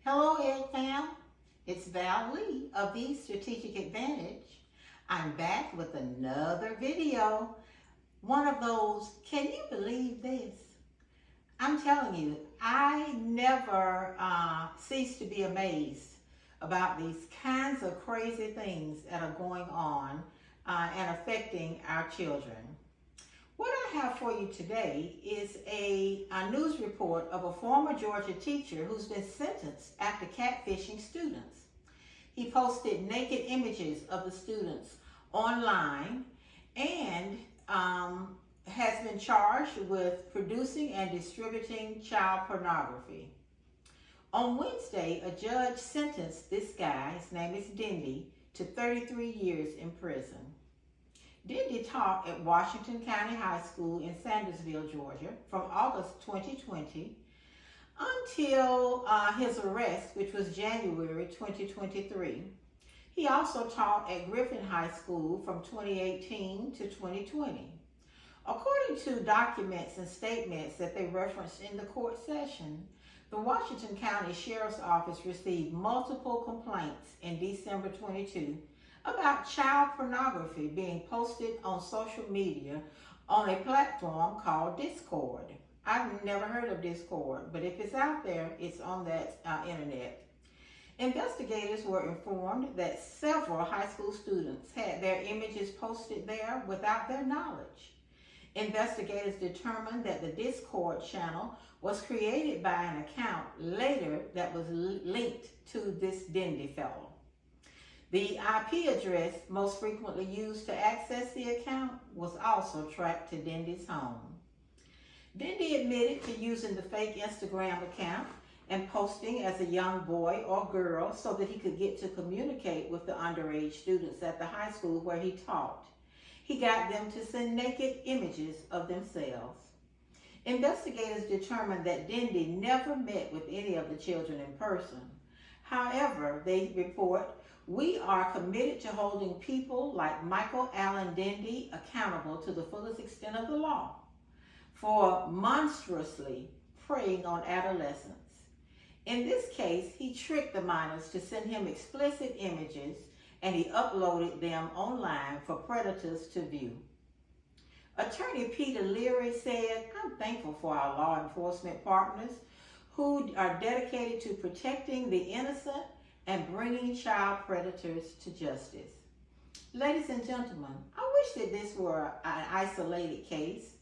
Hello, Ed Fam. It's Val Lee of the Strategic Advantage. I'm back with another video. One of those, can you believe this? I'm telling you, I never cease to be amazed about these kinds of crazy things that are going on and affecting our children. What I have for you today is a news report of a former Georgia teacher who's been sentenced after catfishing students. He posted naked images of the students online and has been charged with producing and distributing child pornography. On Wednesday, a judge sentenced this guy, his name is Dindy, to 33 years in prison. Dindy taught at Washington County High School in Sandersville, Georgia, from August 2020 until his arrest, which was January 2023. He also taught at Griffin High School from 2018 to 2020. According to documents and statements that they referenced in the court session, the Washington County Sheriff's Office received multiple complaints in December 22 about child pornography being posted on social media on a platform called Discord. I've never heard of Discord, but if it's out there, it's on that internet. Investigators were informed that several high school students had their images posted there without their knowledge. Investigators determined that the Discord channel was created by an account later that was linked to this Dindy fellow. The IP address most frequently used to access the account was also tracked to Dindy's home. Dindy admitted to using the fake Instagram account and posting as a young boy or girl so that he could get to communicate with the underage students at the high school where he taught. He got them to send naked images of themselves. Investigators determined that Dindy never met with any of the children in person. However, they report, "We are committed to holding people like Michael Allen Dindy accountable to the fullest extent of the law for monstrously preying on adolescents. In this case, he tricked the minors to send him explicit images and he uploaded them online for predators to view." Attorney Peter Leary said, "I'm thankful for our law enforcement partners who are dedicated to protecting the innocent and bringing child predators to justice." Ladies and gentlemen, I wish that this were an isolated case,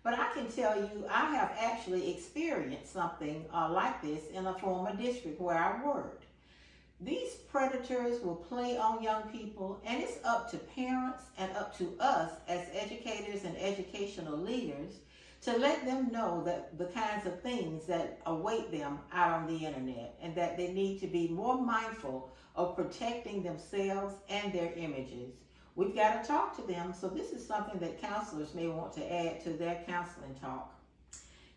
but I can tell you I have actually experienced something like this in a former district where I worked. These predators will play on young people, and it's up to parents and up to us as educators and educational leaders to let them know that the kinds of things that await them out on the internet and that they need to be more mindful of protecting themselves and their images. We've got to talk to them, so this is something that counselors may want to add to their counseling talk.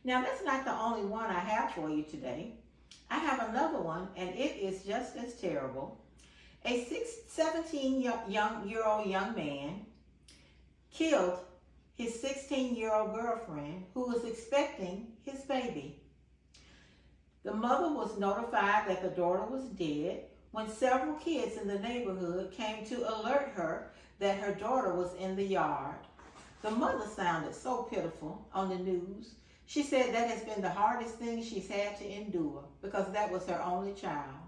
Now, that's not the only one I have for you today. I have another one, and it is just as terrible. A 17-year-old young man killed his 16-year-old girlfriend who was expecting his baby. The mother was notified that the daughter was dead when several kids in the neighborhood came to alert her that her daughter was in the yard. The mother sounded so pitiful on the news. She said that has been the hardest thing she's had to endure because that was her only child.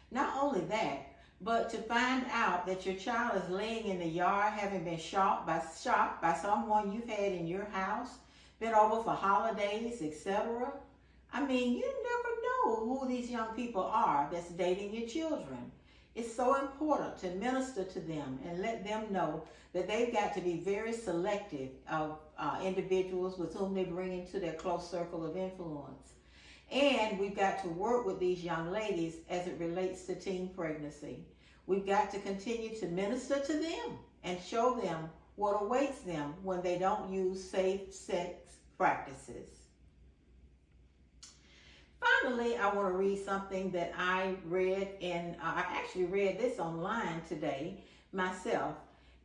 Not only that, but to find out that your child is laying in the yard having been shot by someone you've had in your house, been over for holidays, etc. I mean, you never know who these young people are that's dating your children. It's so important to minister to them and let them know that they've got to be very selective of individuals with whom they bring into their close circle of influence. And we've got to work with these young ladies as it relates to teen pregnancy. We've got to continue to minister to them and show them what awaits them when they don't use safe sex practices. Finally, I want to read something that I read I actually read this online today myself.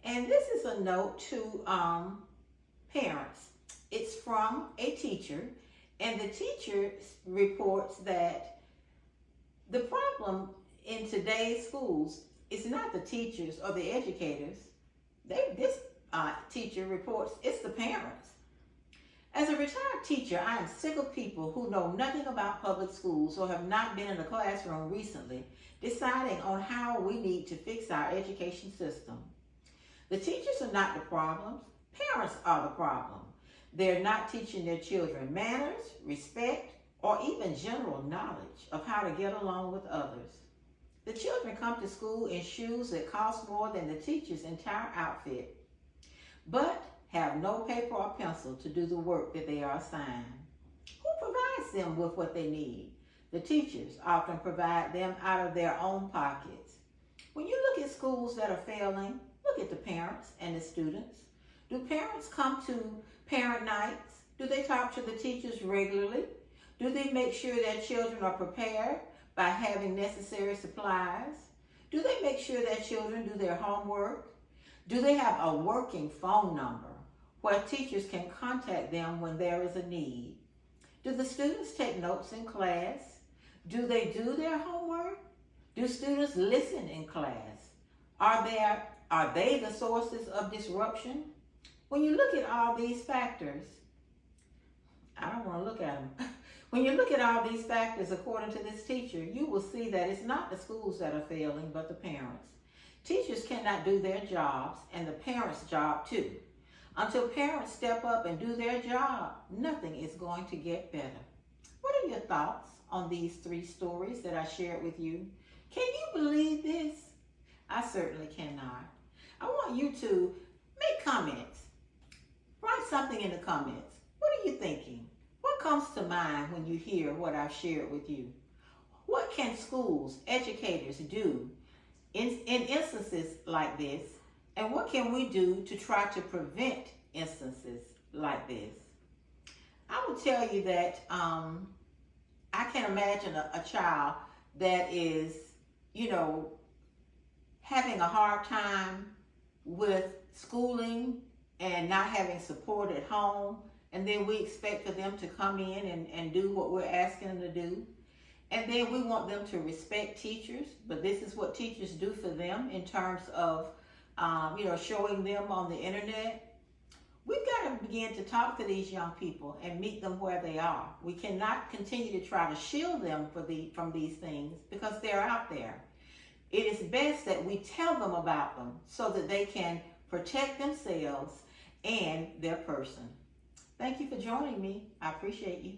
And this is a note to parents. It's from a teacher, and the teacher reports that the problem in today's schools is not the teachers or the educators. This teacher reports it's the parents. As a retired teacher, I am sick of people who know nothing about public schools or have not been in a classroom recently deciding on how we need to fix our education system. The teachers are not the problem. Parents are the problem. They're not teaching their children manners, respect, or even general knowledge of how to get along with others. The children come to school in shoes that cost more than the teacher's entire outfit, but have no paper or pencil to do the work that they are assigned. Who provides them with what they need? The teachers often provide them out of their own pockets. When you look at schools that are failing, look at the parents and the students. Do parents come to parent nights? Do they talk to the teachers regularly? Do they make sure their children are prepared by having necessary supplies? Do they make sure their children do their homework? Do they have a working phone number where teachers can contact them when there is a need? Do the students take notes in class? Do they do their homework? Do students listen in class? Are they the sources of disruption? When you look at all these factors, I don't want to look at them. When you look at all these factors, according to this teacher, you will see that it's not the schools that are failing, but the parents. Teachers cannot do their jobs, and the parents' job too. Until parents step up and do their job, nothing is going to get better. What are your thoughts on these 3 stories that I shared with you? Can you believe this? I certainly cannot. I want you to make comments. Write something in the comments. What are you thinking? What comes to mind when you hear what I've shared with you? What can schools, educators do in instances like this? And what can we do to try to prevent instances like this? I will tell you that I can imagine a child that is, having a hard time with schooling and not having support at home, and then we expect for them to come in and do what we're asking them to do. And then we want them to respect teachers, but this is what teachers do for them in terms of, showing them on the internet. We've got to begin to talk to these young people and meet them where they are. We cannot continue to try to shield them from these things because they're out there. It is best that we tell them about them so that they can protect themselves and their person. Thank you for joining me. I appreciate you.